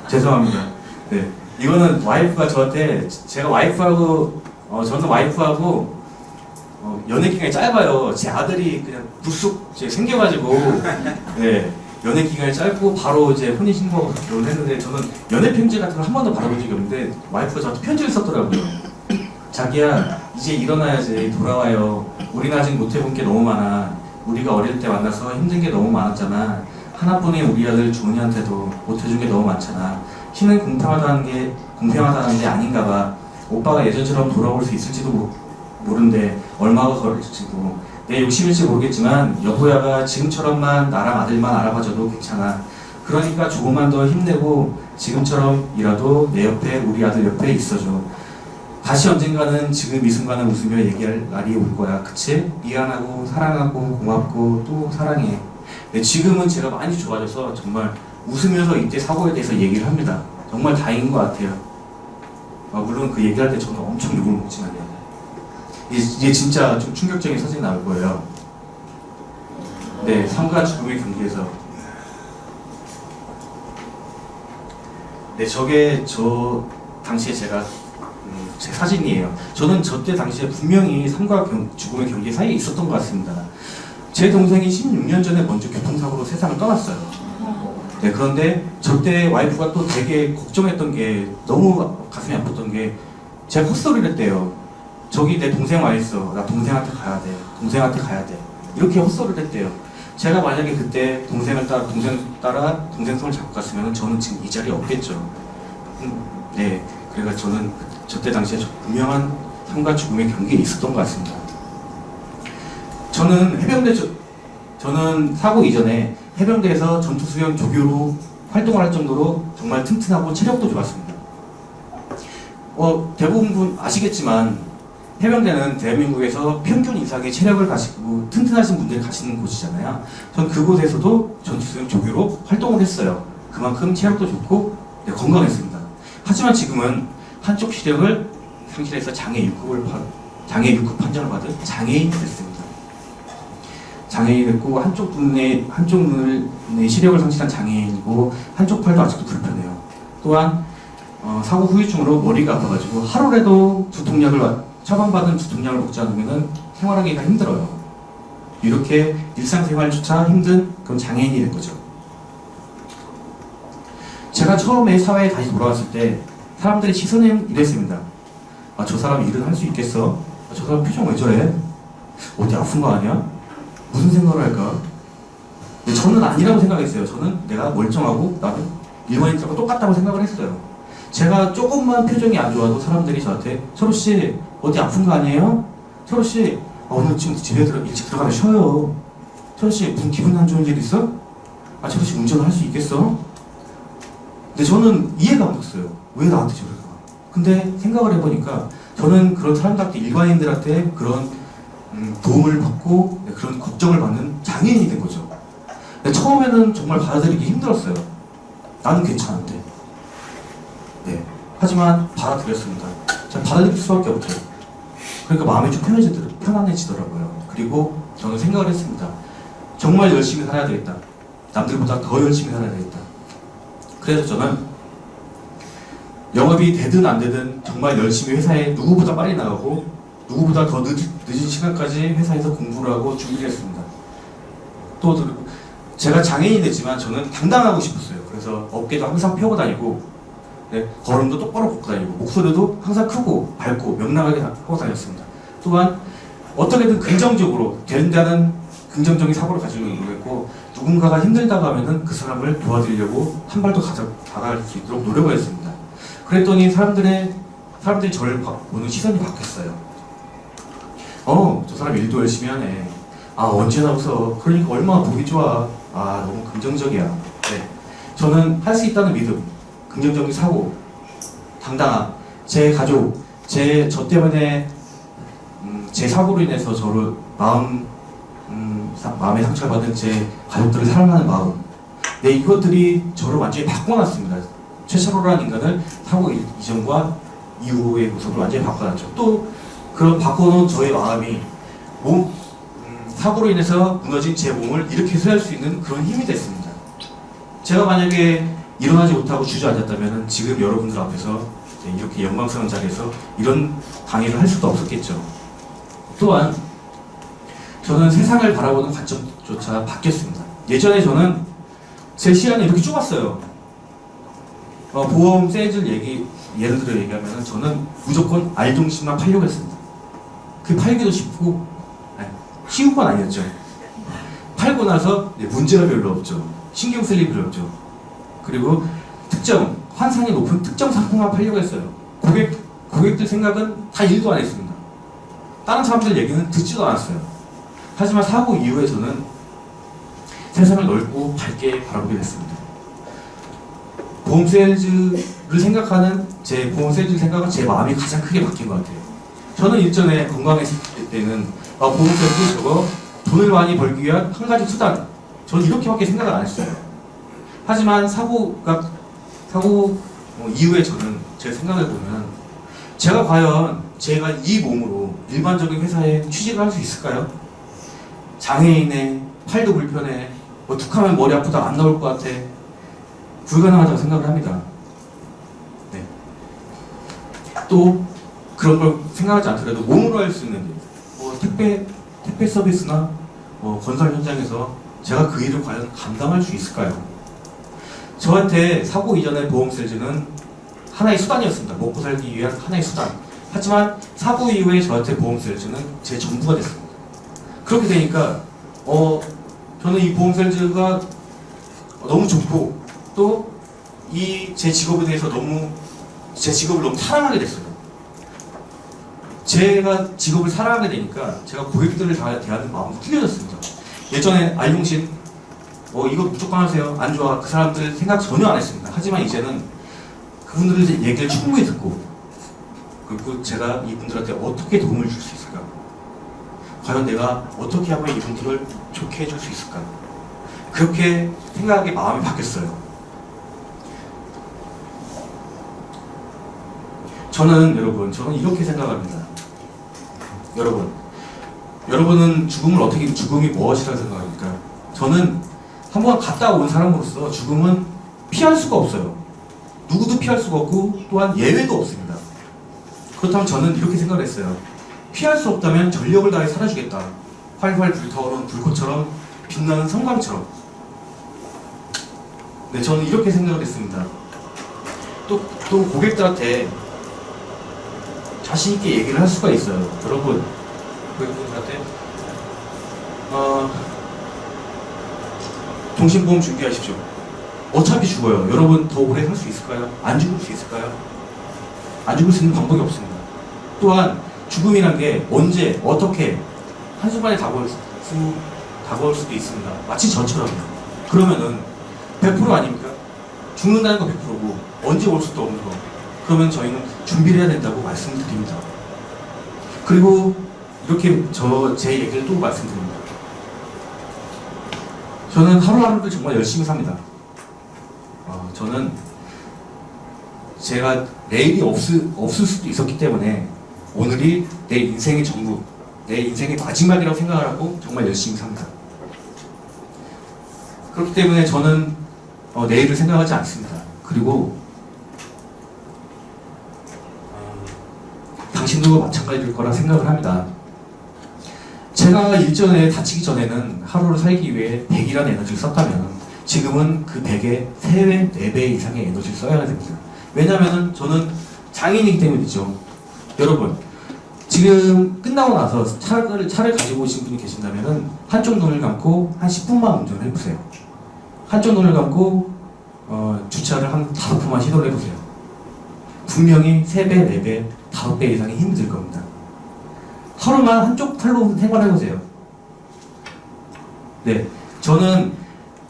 죄송합니다. 네, 이거는 와이프가 저한테 제가 와이프하고 저는 와이프하고 연애 기간이 짧아요. 제 아들이 그냥 불쑥 생겨가지고 네, 연애 기간이 짧고 바로 이제 혼인 신고하고 결혼했는데 저는 연애 편지 같은 걸 한 번도 받아본 적이 없는데 와이프가 저한테 편지를 썼더라고요. 자기야 이제 일어나야지 돌아와요. 우리는 아직 못 해본 게 너무 많아. 우리가 어릴 때 만나서 힘든 게 너무 많았잖아. 하나뿐인 우리 아들 주은이한테도 못 해준 게 너무 많잖아. 신은 공평하다는 게 아닌가 봐. 오빠가 예전처럼 돌아올 수 있을지도 모른데 얼마가 걸릴지도 내 욕심일지 모르겠지만 여보야가 지금처럼만 나랑 아들만 알아봐줘도 괜찮아. 그러니까 조금만 더 힘내고 지금처럼이라도 내 옆에 우리 아들 옆에 있어줘. 다시 언젠가는 지금 이 순간을 웃으며 얘기할 날이 올 거야. 그치? 미안하고 사랑하고 고맙고 또 사랑해. 네, 지금은 제가 많이 좋아져서 정말 웃으면서 이때 사고에 대해서 얘기를 합니다. 정말 다행인 것 같아요. 물론 그 얘기할 때 저는 엄청 욕을 먹지만요. 이게 진짜 좀 충격적인 사진이 나올 거예요. 네, 삶과 죽음의 경계에서. 네, 저게 저 당시에 제가 제 사진이에요. 저는 저때 당시에 분명히 삶과 죽음의 경계 사이에 있었던 것 같습니다. 제 동생이 16년 전에 먼저 교통사고로 세상을 떠났어요. 네, 그런데 저때 와이프가 또 되게 걱정했던 게 너무 가슴이 아팠던 게 제가 헛소리를 했대요. 저기 내 동생 와 있어. 나 동생한테 가야 돼. 동생한테 가야 돼. 이렇게 헛소리를 했대요. 제가 만약에 그때 동생 손을 잡고 갔으면 저는 지금 이 자리에 없겠죠. 네, 그러니까 저는 저때 당시에 분명한 삶과 죽음의 경계에 있었던 것 같습니다. 저는 사고 이전에 해병대에서 전투수영 조교로 활동을 할 정도로 정말 튼튼하고 체력도 좋았습니다. 대부분 분 아시겠지만 해병대는 대한민국에서 평균 이상의 체력을 가지고 튼튼하신 분들이 가시는 곳이잖아요. 전 그곳에서도 전투수영 조교로 활동을 했어요. 그만큼 체력도 좋고 건강했습니다. 하지만 지금은 한쪽 시력을 상실해서 장애 6급 판정을 받은 장애인이 됐습니다. 장애인이 됐고 한쪽 눈의 시력을 상실한 장애인이고 한쪽 팔도 아직도 불편해요. 또한 사고 후유증으로 머리가 아파가지고 하루라도 처방받은 두통약을 먹지 않으면 생활하기가 힘들어요. 이렇게 일상생활조차 힘든 그런 장애인이 된 거죠. 제가 처음에 사회에 다시 돌아왔을 때 사람들의 시선은 이랬습니다. 저 사람 일은 할 수 있겠어? 저 사람 표정 왜 저래? 어디 아픈 거 아니야? 무슨 생각을 할까? 근데 저는 아니라고 생각했어요. 저는 내가 멀쩡하고 나도 일반인들하고 똑같다고 생각을 했어요. 제가 조금만 표정이 안 좋아도 사람들이 저한테 철우씨 어디 아픈 거 아니에요? 철우씨 오늘 지금 집에 일찍 들어가면 쉬어요. 철우씨 무슨 기분 안 좋은 일 있어? 철우씨 운전을 할 수 있겠어? 근데 저는 이해가 안 갔어요. 왜 나한테 저럴까? 근데 생각을 해보니까 저는 그런 사람들한테 일반인들한테 그런 도움을 받고 그런 걱정을 받는 장애인이 된 거죠. 근데 처음에는 정말 받아들이기 힘들었어요. 나는 괜찮은데. 네. 하지만 받아들였습니다. 제가 받아들일 수밖에 없죠. 그러니까 마음이 좀 편안해지더라고요. 그리고 저는 생각을 했습니다. 정말 열심히 살아야 되겠다. 남들보다 더 열심히 살아야 되겠다. 그래서 저는 영업이 되든 안 되든 정말 열심히 회사에 누구보다 빨리 나가고 누구보다 더 늦은 시간까지 회사에서 공부를 하고 준비를 했습니다. 또 제가 장애인이 됐지만 저는 당당하고 싶었어요. 그래서 어깨도 항상 펴고 다니고 걸음도 똑바로 걷고 다니고 목소리도 항상 크고 밝고 명랑하게 하고 다녔습니다. 또한 어떻게든 긍정적으로 된다는 긍정적인 사고를 가지고 있고 누군가가 힘들다고 하면은 그 사람을 도와드리려고 한 발 더 다가갈 수 있도록 노력을 했습니다. 그랬더니 사람들이 저를 보는 시선이 바뀌었어요. 저 사람 일도 열심히 하네. 언제나 웃어. 그러니까 얼마나 보기 좋아. 너무 긍정적이야. 네. 저는 할 수 있다는 믿음, 긍정적인 사고, 당당함, 제 가족, 저 때문에 제 사고로 인해서 저를 마음에 상처를 받은 제 가족들을 사랑하는 마음. 네, 이것들이 저를 완전히 바꿔놨습니다. 최철호라는 인간을 사고 이전과 이후의 모습을 완전히 바꿔놨죠. 또 그런 바꿔놓은 저의 마음이 사고로 인해서 무너진 제 몸을 이렇게 서할 수 있는 그런 힘이 됐습니다. 제가 만약에 일어나지 못하고 주저앉았다면 지금 여러분들 앞에서 이렇게 영광스러운 자리에서 이런 강의를 할 수도 없었겠죠. 또한 저는 세상을 바라보는 관점조차 바뀌었습니다. 예전에 저는 제 시야는 이렇게 좁았어요. 보험 세일즈 예를 들어 얘기하면 저는 무조건 알동심만 팔려고 했습니다. 그 팔기도 쉬운 건 아니었죠. 팔고 나서 문제가 별로 없죠. 신경 쓸 일이 별로 없죠. 그리고 환상이 높은 특정 상품만 팔려고 했어요. 고객들 생각은 다 일도 안 했습니다. 다른 사람들 얘기는 듣지도 않았어요. 하지만 사고 이후에 저는 세상을 넓고 밝게 바라보게 됐습니다. 보험세일즈를 생각하는 제 보험세일즈 생각은 제 마음이 가장 크게 바뀐 것 같아요. 저는 일전에 건강했을 때는 보험세일즈 저거 돈을 많이 벌기 위한 한 가지 수단, 저는 이렇게밖에 생각을 안 했어요. 하지만 사고 이후에 저는 제 생각을 보면 제가 과연 제가 이 몸으로 일반적인 회사에 취직을 할 수 있을까요? 장애인의 팔도 불편해, 뭐 툭하면 머리 아프다 안 나올 것 같아, 불가능하다고 생각을 합니다. 네. 또 그런 걸 생각하지 않더라도 몸으로 할 수 있는 뭐 택배 서비스나 건설 현장에서 제가 그 일을 과연 감당할 수 있을까요? 저한테 사고 이전의 보험세일즈는 하나의 수단이었습니다. 먹고 살기 위한 하나의 수단. 하지만 사고 이후에 저한테 보험세일즈는 제 전부가 됐습니다. 그렇게 되니까 저는 이 보험세일즈가 너무 좋고 또 이 제 직업에 대해서 제 직업을 너무 사랑하게 됐어요. 제가 직업을 사랑하게 되니까 제가 고객들을 대하는 마음도 틀려졌습니다. 예전에 알용신 이거 무조건 하세요, 안 좋아, 그 사람들 생각 전혀 안 했습니다. 하지만 이제는 그분들 얘기를 충분히 듣고, 그리고 제가 이분들한테 어떻게 도움을 줄 수 있을까, 과연 내가 어떻게 하면 이분들을 좋게 해줄 수 있을까, 그렇게 생각하게 마음이 바뀌었어요. 저는 이렇게 생각합니다. 여러분은 죽음이 무엇이라고 생각합니까? 저는 한번 갔다 온 사람으로서 죽음은 피할 수가 없어요. 누구도 피할 수가 없고 또한 예외도 없습니다. 그렇다면 저는 이렇게 생각을 했어요. 피할 수 없다면 전력을 다해 살아주겠다. 활활 불타오르는 불꽃처럼 빛나는 성광처럼. 네, 저는 이렇게 생각을 했습니다. 또 고객들한테 자신 있게 얘기를 할 수가 있어요. 여러분, 고객분들한테 종신보험 준비하십시오. 어차피 죽어요. 여러분 더 오래 살 수 있을까요? 안 죽을 수 있을까요? 안 죽을 수 있는 방법이 없습니다. 또한 죽음이란 게 언제 어떻게 한순간에 다가올 수도 있습니다. 마치 저처럼요. 그러면은 100% 아닙니까? 죽는다는 거 100%고 언제 올 수도 없는 거. 그러면 저희는 준비를 해야 된다고 말씀드립니다. 그리고 이렇게 제 얘기를 또 말씀드립니다. 저는 하루하루를 정말 열심히 삽니다. 저는 제가 내일이 없을 수도 있었기 때문에 오늘이 내 인생의 전부, 내 인생의 마지막이라고 생각을 하고 정말 열심히 삽니다. 그렇기 때문에 저는 내일을 생각하지 않습니다. 그리고 당신도 마찬가지일 거라 생각을 합니다. 제가 일전에 다치기 전에는 하루를 살기 위해 100이라는 에너지를 썼다면 지금은 그 100의 3배, 4배 이상의 에너지를 써야 됩니다. 왜냐하면 저는 장애인이기 때문이죠. 여러분, 지금 끝나고 나서 차를 가지고 오신 분이 계신다면 한쪽 눈을 감고 한 10분만 운전을 해보세요. 한쪽 눈을 감고 주차를 한 5분만 시도를 해보세요. 분명히 3배, 4배, 5배 이상의 힘이 들 겁니다. 하루만 한쪽 팔로 생활해보세요. 네, 저는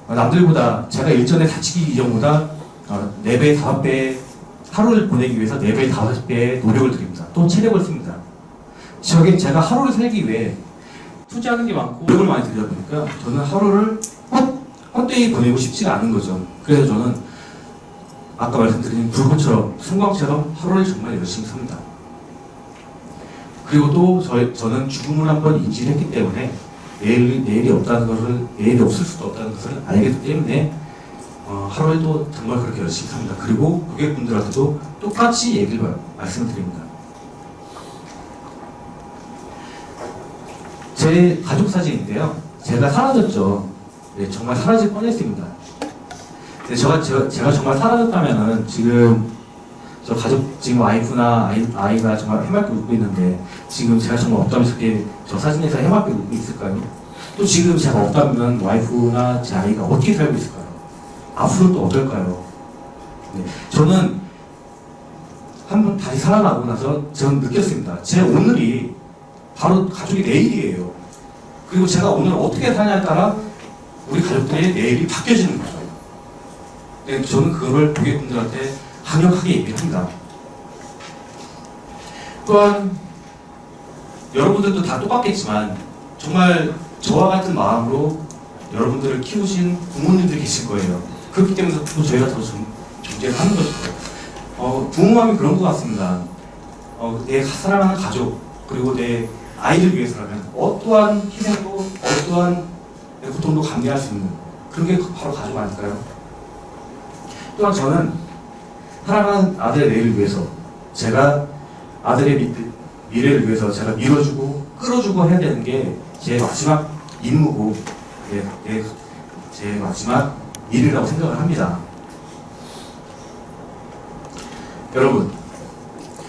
남들보다 제가 일전에 다치기 이전보다 4배, 5배 하루를 보내기 위해서 4배, 5배의 노력을 드립니다. 또 체력을 씁니다. 제가 하루를 살기 위해 투자하는 게 많고 노력을 많이 들이다 보니까 저는 하루를 헛되이 보내고 싶지가 않은 거죠. 그래서 저는 아까 말씀드린 불꽃처럼 성광처럼 하루를 정말 열심히 삽니다. 그리고 또 저는 죽음을 한번 인지를 했기 때문에 내일이 없을 수도 없다는 것을 알기 때문에 하루에 또 정말 그렇게 열심히 삽니다. 그리고 고객분들한테도 똑같이 얘기를 말씀드립니다. 제 가족 사진인데요. 제가 사라졌죠. 네, 정말 사라질 뻔했습니다. 근데 제가 정말 사라졌다면은 지금 지금 와이프나 아이가 정말 해맑게 웃고 있는데 지금 제가 정말 없다면 저 사진에서 해맑게 웃고 있을까요? 또 지금 제가 없다면 와이프나 제 아이가 어떻게 살고 있을까요? 앞으로 또 어떨까요? 네, 저는 한번 다시 살아나고 나서 저는 느꼈습니다. 제 오늘이 바로 가족이 내일이에요. 그리고 제가 오늘 어떻게 사냐에 따라 우리 가족들의 내일이 바뀌어지는 거죠. 네, 저는 그거를 고객분들한테 강력하게 얘기를 합니다. 또한 여러분들도 다 똑같겠지만 정말 저와 같은 마음으로 여러분들을 키우신 부모님들이 계실 거예요. 그렇기 때문에 또 저희가 더 존재를 하는 것이죠. 부모님이 그런 것 같습니다. 내 사랑하는 가족 그리고 내 아이를 위해서라면 어떠한 희생도 어떠한 고통도 감내할 수 있는 그런 게 바로 가족 아닐까요? 또한 저는 사랑하는 아들의 내일을 위해서 제가 아들의 미래를 위해서 제가 밀어주고 끌어주고 해야 되는 게 제 마지막 임무고 제 마지막 일이라고 생각을 합니다. 여러분,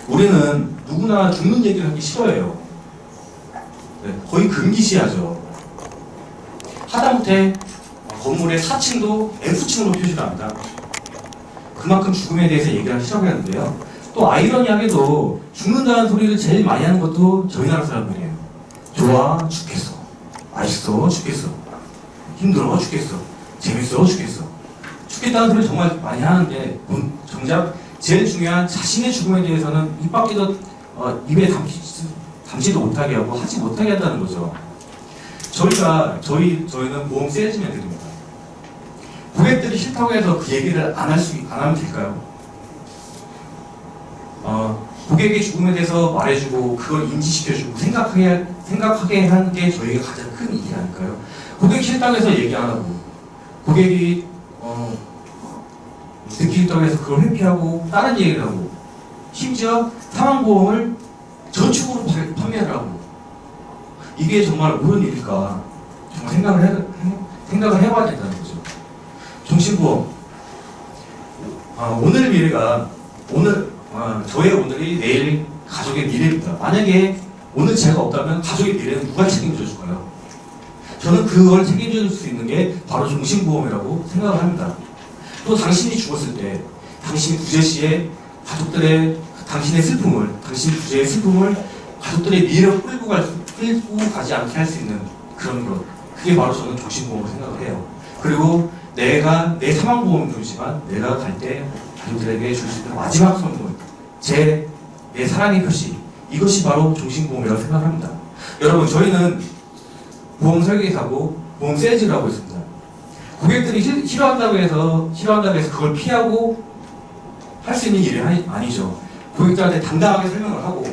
우리는 누구나 죽는 얘기를 하기 싫어해요. 네, 거의 금기시하죠. 하다못해 건물의 4층도 F층으로 표시를 합니다. 그만큼 죽음에 대해서 얘기를 하기 싫어하는데요. 또 아이러니하게도 죽는다는 소리를 제일 많이 하는 것도 저희 나라 사람들이에요. 좋아 죽겠어, 맛있어 죽겠어, 힘들어 죽겠어, 재밌어 죽겠어. 죽겠다는 소리를 정말 많이 하는데 정작 제일 중요한 자신의 죽음에 대해서는 입 밖에도 입에 담지도 못하게 하고 하지 못하게 한다는 거죠. 저희는 보험 세일즈맨들입니다. 고객들이 싫다고 해서 그 얘기를 안 하면 될까요? 고객의 죽음에 대해서 말해주고 그걸 인지시켜주고 생각하게 하는 게 저희가 가장 큰 일이 아닐까요? 고객이 싫다고 해서 얘기 안 하고 고객이 듣기 싫다고 해서 그걸 회피하고 다른 얘기를 하고 심지어 사망보험을 저축으로 판매를 하고 이게 정말 옳은 일일까 정말 생각을 해봐야 된다는 거죠. 종신보험 오늘 미래가 저의 오늘이 내일 가족의 미래입니다. 만약에 오늘 제가 없다면 가족의 미래는 누가 책임져 줄까요? 저는 그걸 책임져 줄 수 있는 게 바로 종신보험이라고 생각을 합니다. 또 당신이 죽었을 때 당신 부재시에 당신의 부재의 슬픔을 가족들의 미래로 끌고 가지 않게 할 수 있는 그런 것, 그게 바로 저는 종신보험을 생각을 해요. 그리고 내 사망보험은 그렇지만 내가 갈 때 가족들에게 줄 수 있는 마지막 선물, 내 사랑의 표시, 이것이 바로 종신보험이라고 생각합니다. 여러분, 저희는 보험 설계사고 보험 세일즈를 하고 있습니다. 고객들이 싫어한다고 해서 그걸 피하고 할 수 있는 일이 아니죠. 고객들한테 당당하게 설명을 하고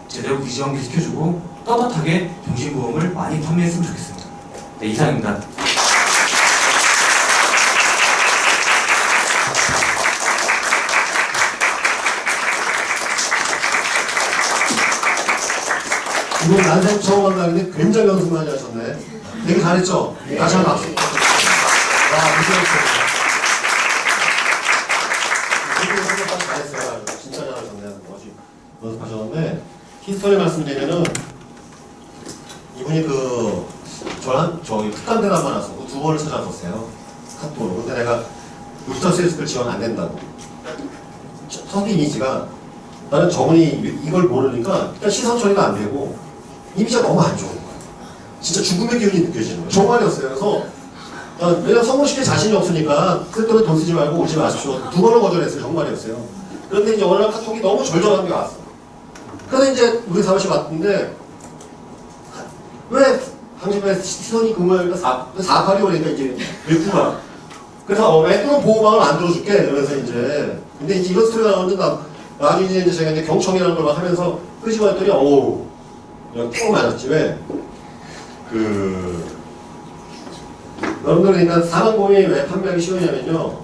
제대로 기지연계 시켜주고 떳떳하게 종신보험을 많이 판매했으면 좋겠습니다. 네, 이상입니다. 이번 난생 처음 만나는데 굉장히 연습 많이 하셨네. 되게 잘했죠? 다시 한번 박수. 와, 굉장히 잘했어요. 진짜 잘하셨네. 연습하셨는데, 히스토리 말씀드리면은, 이분이 저희 특강 대담만 왔어. 두 번을 찾아줬어요. 카톡으로. 근데 내가 루터 세일즈를 지원 안 된다고. 첫 이미지가, 나는 정은이 이걸 모르니까 일단 시선 처리가 안 되고, 이미지가 너무 안 좋은 거야. 진짜 죽음의 기운이 느껴지는 거야. 정말이었어요. 그래서 왜냐면 성공시킬 자신이 없으니까 쓸데없는 돈 쓰지 말고 오지 마십시오. 두 번을 거절했어요. 정말이었어요. 그런데 이제 어느 날 카톡이 너무 절절한 게 왔어. 그래서 이제 우리 사무실 왔는데 왜 당신 왜 시선이 그거니까 482 오니까 이제 읽구나. 그래서 왜또 보호망을 안 들어줄게. 이러면서 이제 근데 이제 이런 스토리가 나오는데 나중에 이제 제가 이제 경청이라는 걸 막 하면서 끄집어냈더니 그냥 땡 맞았지. 왜? 여러분들 그러니까 사망보험이 왜 판매하기 쉬우냐면요.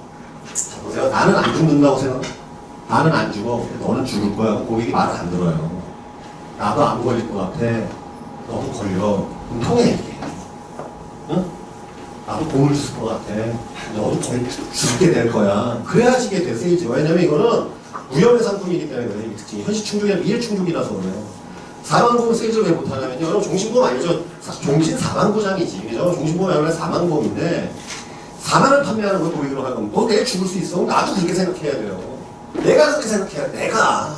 자, 보세요. 나는 안 죽는다고 생각. 나는 안 죽어. 너는 죽을 거야. 고객이 말을 안 들어요. 나도 안 걸릴 것 같아. 너도 걸려. 그럼 통해 이게. 응? 나도 보물 줄 것 같아. 너도 죽게 될 거야. 그래야지 이게 되세이지. 왜냐면 이거는 무형의 상품이기 때문에 그래요. 이 특징이 현실 충족이 아니라 미래 충족이라서 그래요. 사망보험 세일즈를 왜 못하냐면요. 여러분 종신보험 아니죠? 종신 사망보장이지. 그죠? 종신보험이 아니라 사망보험인데 사망을 판매하는 걸 고객으로 할 거면 너 내일 죽을 수 있어. 나도 그렇게 생각해야 돼요. 내가 그렇게 생각해야 돼. 내가.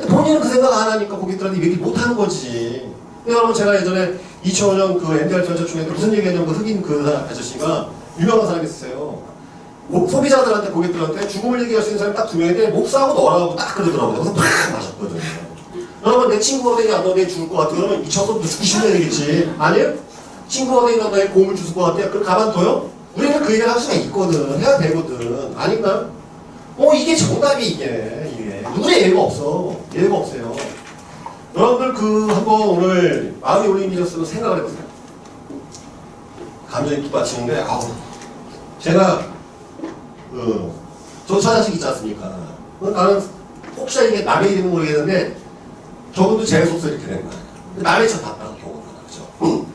본인은 그 생각 안 하니까 고객들한테 얘기 못 하는 거지. 여러분 제가 예전에 2005년 그 MDR 전자총회 때 무슨 얘기했냐면 그 흑인 그 아저씨가 유명한 사람이 있었어요. 소비자들한테 고객들한테 죽음을 얘기할 수 있는 사람이 딱 두 명인데 목사하고 너라고 딱 그러더라고요. 그래서 팍 맞았거든요. 여러분 내 친구가 되니 안 너네 죽을 것 같아. 그러면 미쳐서 죽기 싫네 되겠지. 아니에요? 친구가 되니 너네 고음을 주실 것 같아. 그럼 가만둬요? 우리는 그 얘기를 할 수가 있거든. 해야 되거든. 아닌가요? 이게 정답이 이게. 누구의 예외가 없어. 예외가 없어요. 여러분들 한번 오늘 마음이 올린 일이었으면 생각을 해보세요. 감정이 뒷받치는데 제가 저 처자식 있지 않습니까? 나는 혹시 이게 남의 이름은 모르겠는데 저분도 제 속서 이렇게 된 거야. 남의 차 봤다고 보고 그죠?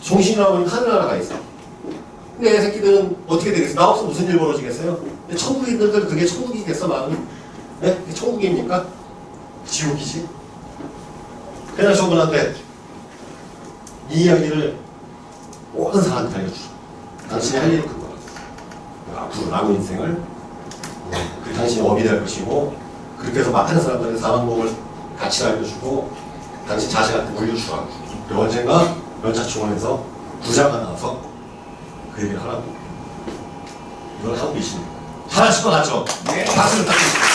정신이라고 하늘나라가 있어. 근데 애 새끼들은 어떻게 되겠어? 나 없으면 무슨 일 벌어지겠어요? 천국인들은 그게 천국이겠어 마음이? 네? 그게 천국입니까? 지옥이지? 그냥 저분한테 이 이야기를 모든 사람한테 알려주라. 당신이 할 일은 그거야. 앞으로 남은 인생을 당신이 업이 될 것이고 그렇게 해서 많은 사람들한테 사망복을 같이 알려주고 당신 자식한테 물려주라. 그리고 언젠가 연차총원에서 부자가 나와서 그 얘기를 하라고. 이걸 하고 계십니다. 잘하실 것 같죠? 네. 박수를 부탁드립니다.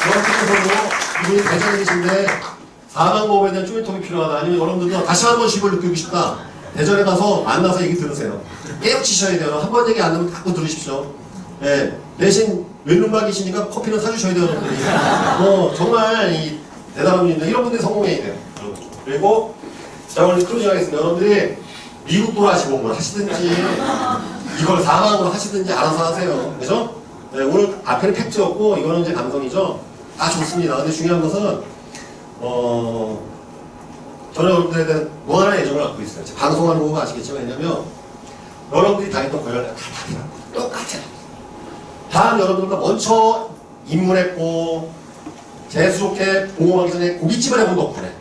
여러분께서도 이분이 대전이신데 사망보험에 대한 쪼개통이 필요하다. 아니면 여러분들도 다시 한번 힘을 느끼고 싶다. 대전에 가서 만나서 얘기 들으세요. 깨우치셔야 돼요. 한 번 얘기 안 하면 자꾸 들으십시오. 네. 대신 왼눈박이시니까 커피는 사주셔야 돼요. 여러분들이. 정말 대단한 분입니다. 이런 분들이 성공해야 돼요. 그리고 자 오늘 클로징 하겠습니다. 여러분들이 미국 돌아가시고 뭘 하시든지 이걸 사망으로 하시든지 알아서 하세요. 그죠? 네, 오늘 앞에는 팩트였고 이거는 이제 감성이죠. 다 좋습니다. 근데 중요한 것은 저는 여러분들에 대한 무한한 애정을 갖고 있어요. 방송하는 거가 아시겠지만 왜냐면 여러분들이 다녔던 권력을 다 똑같아요. 다음 여러분들과 먼저 입문했고 재수 좋게 공부하기 전에 고깃집을 해본 덕분에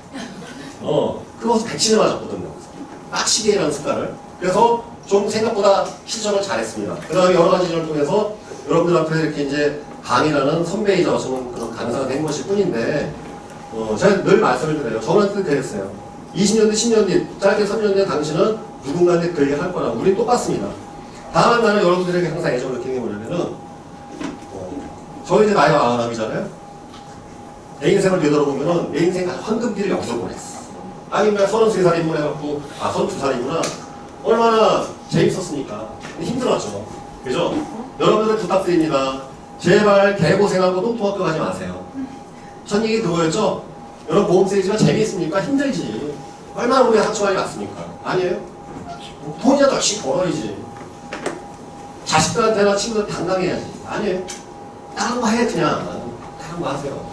그것을 백신을 맞았거든요. 빡시게라는 습관을. 그래서 좀 생각보다 실전을 잘했습니다. 그 다음에 여러 가지 일을 통해서 여러분들한테 이렇게 이제 강의라는 선배이자 저는 그런 강사가 된 것일 뿐인데 제가 늘 말씀을 드려요. 저한테 그랬어요. 20년 뒤, 10년 뒤, 짧게 3년 뒤에 당신은 누군가한테 그 얘기를 할 거라고. 우린 똑같습니다. 다만 나는 여러분들에게 항상 애정을 느끼는 게 뭐냐면은 저 이제 나이가 49이잖아요. 내 인생을 되돌아보면은 내 인생 아주 황금기를 여기서 보냈어. 아니면 33살 입문해갖고 32살이구나. 얼마나 재밌었습니까? 힘들었죠. 그죠? 여러분들 부탁드립니다. 제발 개고생하고 똥통학교 가지 마세요. 첫 얘기 그거였죠? 여러분 보험 세이지가 재미있습니까? 힘들지. 얼마나 우리 학초가이 갔습니까? 아니에요? 돈이라도 열심히 벌어야지. 자식들한테나 친구들한테 당당해야지. 아니에요? 다른 거 해 그냥. 다른 거 하세요.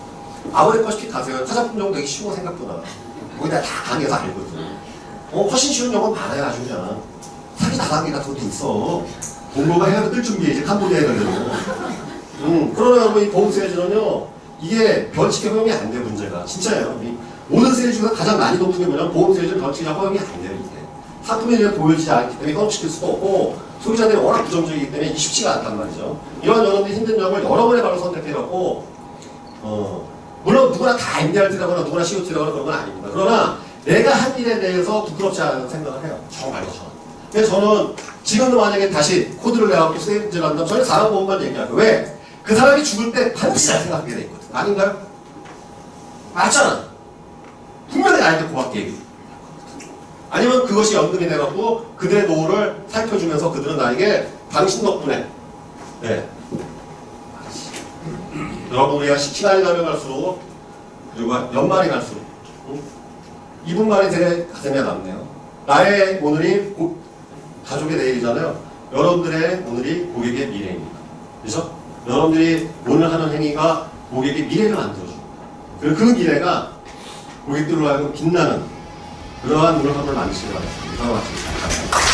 아무리 퍼시픽 가세요. 화장품 정도 되기 쉬워 생각보다. 거기다 다 강의해서 알거든. 훨씬 쉬운 영어 많아요 아주 그냥. 사기 다단계 같은 것도 있어. 공부가 해야 뜰 준비해 이제 캄보디아에 가려고. 그러나 여러분 이 보험 세일즈는요 이게 별칙에 허용이 안 돼 문제가 진짜예요. 모든 세일즈 중에서 가장 많이 높은 게 뭐냐면 보험 세일즈 별칙에 허용이 안 돼요 이게. 상품에 대해 보여지지 않기 때문에 협업시킬 수도 없고 소비자들이 워낙 부정적이기 때문에 쉽지가 않단 말이죠. 이런 여러분들이 힘든 점을 여러 번의 발로 선택해갖고 물론 누구나 다 MDRT라거나 누구나 COT라거나 그런 건 아닙니다. 그러나 내가 한 일에 대해서 부끄럽지 않은 생각을 해요. 정말로 저는. 그래서 저는 지금도 만약에 다시 코드를 내갖고 세일즈를 한다면 저는 사람 보험만 얘기할 거예요. 왜? 그 사람이 죽을 때 반드시 잘 생각하게 돼 있거든. 아닌가요? 맞잖아. 분명히 나한테 고맙게 얘기해. 아니면 그것이 연금이 돼갖고 그들의 노후를 살펴주면서 그들은 나에게 당신 덕분에 여러분 우리가 시간이 가면 갈수록 그리고 연말이 갈수록 이분만이 제 가슴에 남네요. 나의 오늘이 가족의 내일이잖아요. 여러분들의 오늘이 고객의 미래입니다. 그렇죠? 여러분들이 오늘 하는 행위가 고객의 미래를 만들어줍니다. 그리고 그 미래가 고객들로 하여금 빛나는 그러한 노력함을 만드시기 바랍니다. 이상으로 마치겠습니다.